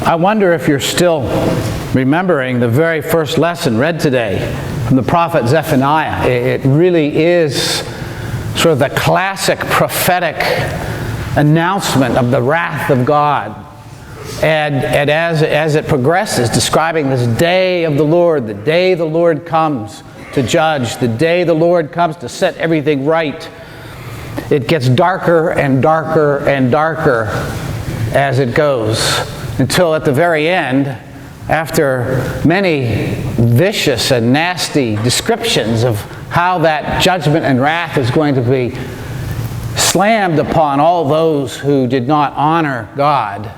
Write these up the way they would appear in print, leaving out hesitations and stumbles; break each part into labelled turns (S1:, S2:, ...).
S1: I wonder if you're still remembering the very first lesson read today from the prophet Zephaniah. It really is sort of the classic prophetic announcement of the wrath of God. And as it progresses, describing this day of the Lord, the day the Lord comes to judge, the day the Lord comes to set everything right, it gets darker and darker and darker as it goes, until at the very end, after many vicious and nasty descriptions of how that judgment and wrath is going to be slammed upon all those who did not honor God,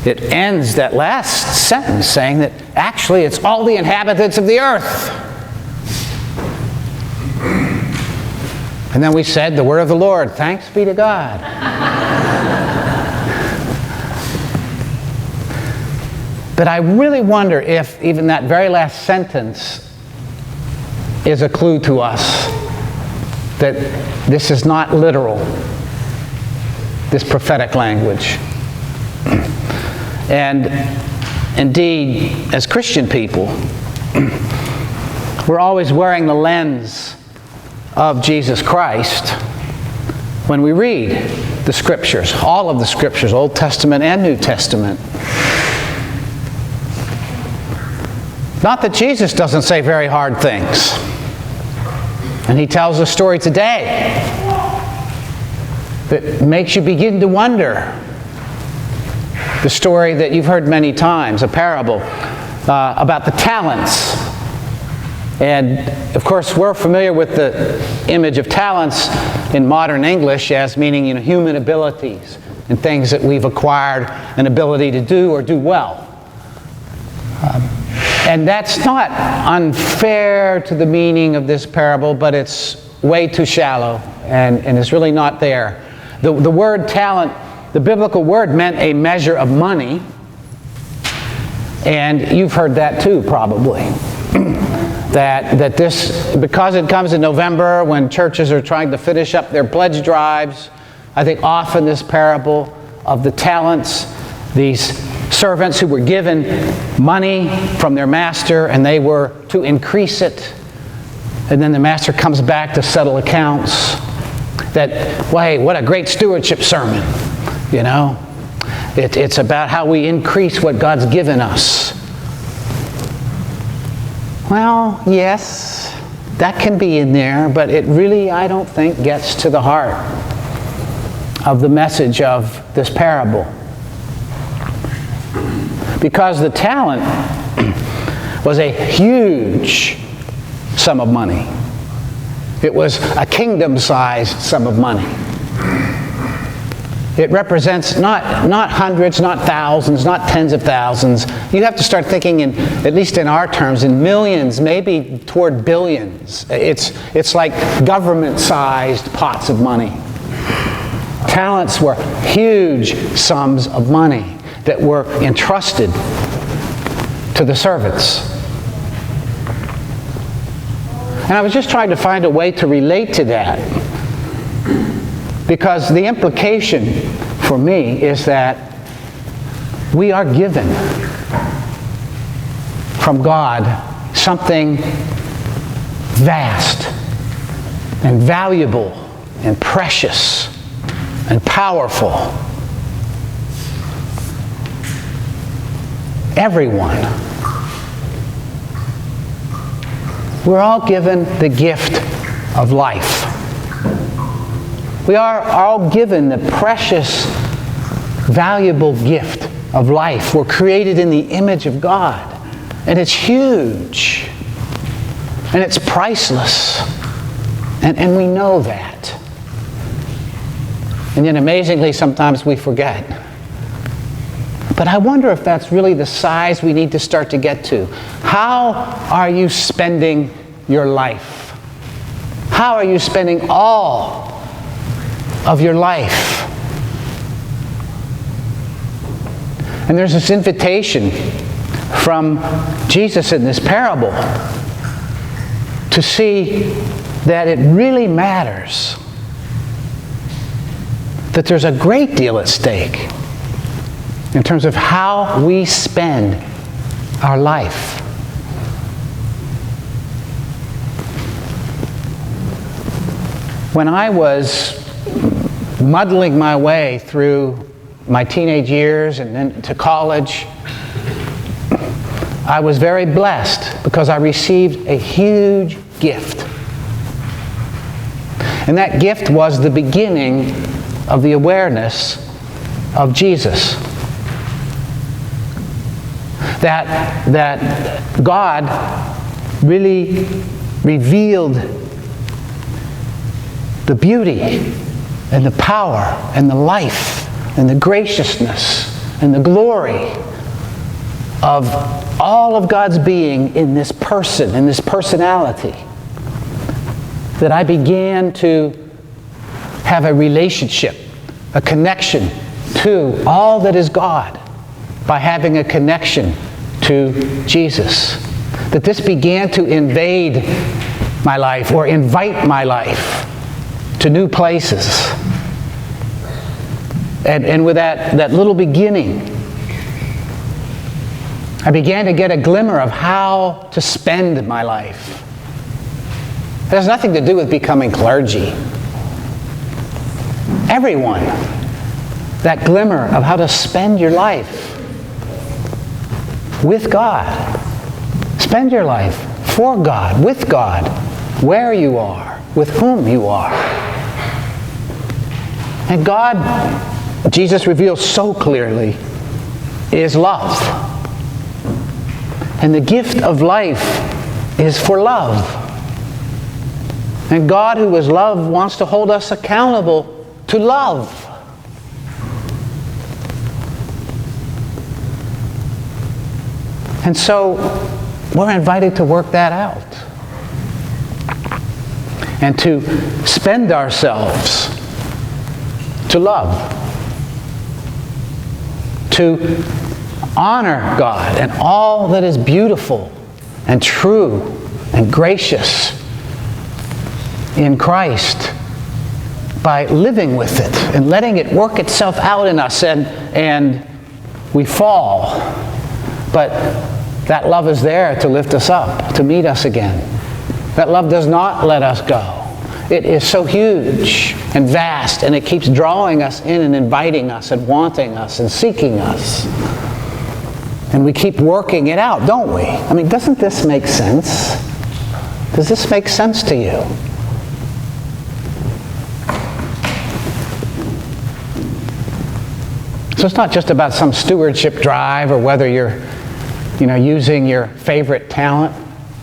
S1: it ends that last sentence saying that actually it's all the inhabitants of the earth. And then we said the word of the Lord, thanks be to God. But I really wonder if even that very last sentence is a clue to us that this is not literal, this prophetic language. And indeed, as Christian people, we're always wearing the lens of Jesus Christ when we read the Scriptures, all of the Scriptures, Old Testament and New Testament. Not that Jesus doesn't say very hard things. And he tells a story today that makes you begin to wonder. The story that you've heard many times, a parable about the talents. And of course, we're familiar with the image of talents in modern English as meaning, human abilities and things that we've acquired an ability to do or do well. And that's not unfair to the meaning of this parable, but it's way too shallow, and it's really not there. The word talent, the biblical word, meant a measure of money, and you've heard that too, probably. that this, because it comes in November when churches are trying to finish up their pledge drives, I think often this parable of the talents, these servants who were given money from their master and they were to increase it, and then the master comes back to settle accounts. That, well, hey, what a great stewardship sermon, It's about how we increase what God's given us. Well, yes, that can be in there, but it really, I don't think, gets to the heart of the message of this parable. Because the talent was a huge sum of money. It was a kingdom-sized sum of money. It represents not hundreds, not thousands, not tens of thousands. You have to start thinking, at least in our terms, in millions, maybe toward billions. It's like government-sized pots of money. Talents were huge sums of money that were entrusted to the servants. And I was just trying to find a way to relate to that, because the implication for me is that we are given from God something vast and valuable and precious and powerful. Everyone. We're all given the gift of life. We are all given the precious, valuable gift of life. We're created in the image of God. And it's huge. And it's priceless. And we know that. And yet amazingly, sometimes we forget. But I wonder if that's really the size we need to start to get to. How are you spending your life? How are you spending all of your life? And there's this invitation from Jesus in this parable to see that it really matters, that there's a great deal at stake. in terms of how we spend our life. When I was muddling my way through my teenage years and then to college, I was very blessed because I received a huge gift. And that gift was the beginning of the awareness of Jesus. That God really revealed the beauty and the power and the life and the graciousness and the glory of all of God's being in this person, in this personality, that I began to have a relationship, a connection to all that is God by having a connection to Jesus. That this began to invade my life or invite my life to new places. And with that little beginning, I began to get a glimmer of how to spend my life. It has nothing to do with becoming clergy. Everyone, that glimmer of how to spend your life with God. Spend your life for God, with God, where you are, with whom you are. And God, Jesus reveals so clearly, is love. And the gift of life is for love. And God, who is love, wants to hold us accountable to love. And so we're invited to work that out and to spend ourselves to love, to honor God and all that is beautiful and true and gracious in Christ by living with it and letting it work itself out in us. And we fall, but that love is there to lift us up, to meet us again. That love does not let us go. It is so huge and vast, and it keeps drawing us in and inviting us and wanting us and seeking us. And we keep working it out, don't we? I mean, doesn't this make sense? Does this make sense to you? So it's not just about some stewardship drive or whether you're, using your favorite talent.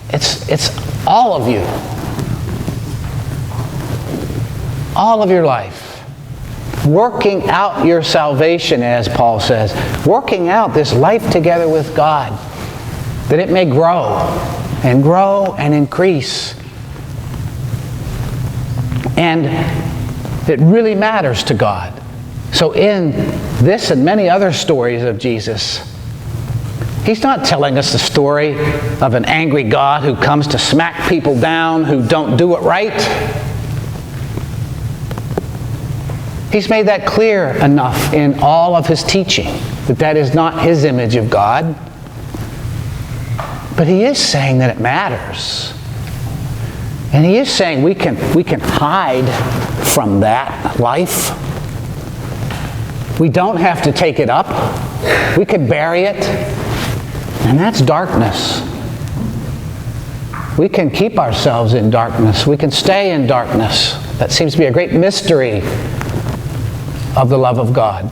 S1: It's all of you. All of your life. Working out your salvation, as Paul says. Working out this life together with God, that it may grow and increase. And it really matters to God. So in this and many other stories of Jesus, He's not telling us the story of an angry God who comes to smack people down who don't do it right. He's made that clear enough in all of His teaching that that is not His image of God. But He is saying that it matters. And He is saying we can hide from that life. We don't have to take it up. We can bury it. And that's darkness. We can keep ourselves in darkness. We can stay in darkness. That seems to be a great mystery of the love of God.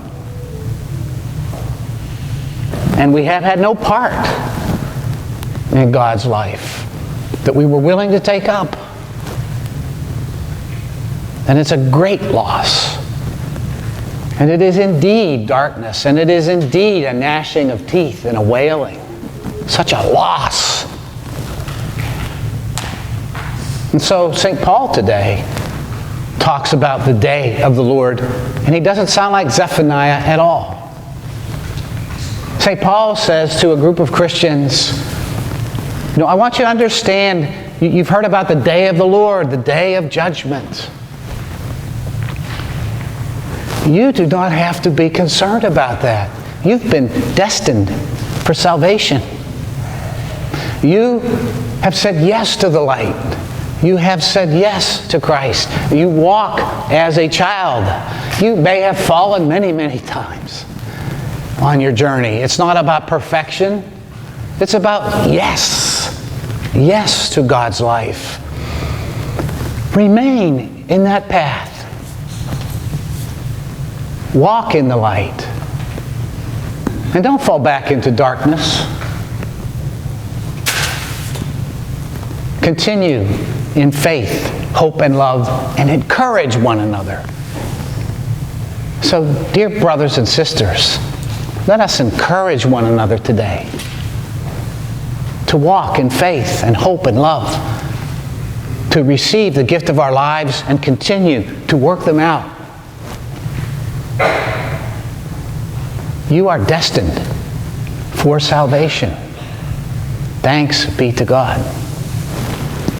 S1: And we have had no part in God's life that we were willing to take up. And it's a great loss. And it is indeed darkness, and it is indeed a gnashing of teeth and a wailing. Such a loss. And so St. Paul today talks about the day of the Lord, and he doesn't sound like Zephaniah at all. St. Paul says to a group of Christians, I want you to understand, you've heard about the day of the Lord, the day of judgment. You do not have to be concerned about that. You've been destined for salvation. You have said yes to the light. You have said yes to Christ. You walk as a child. You may have fallen many, many times on your journey. It's not about perfection. It's about yes. Yes to God's life. Remain in that path. Walk in the light. And don't fall back into darkness. Continue in faith, hope, and love, and encourage one another. So, dear brothers and sisters, let us encourage one another today to walk in faith and hope and love, to receive the gift of our lives and continue to work them out. You are destined for salvation. Thanks be to God.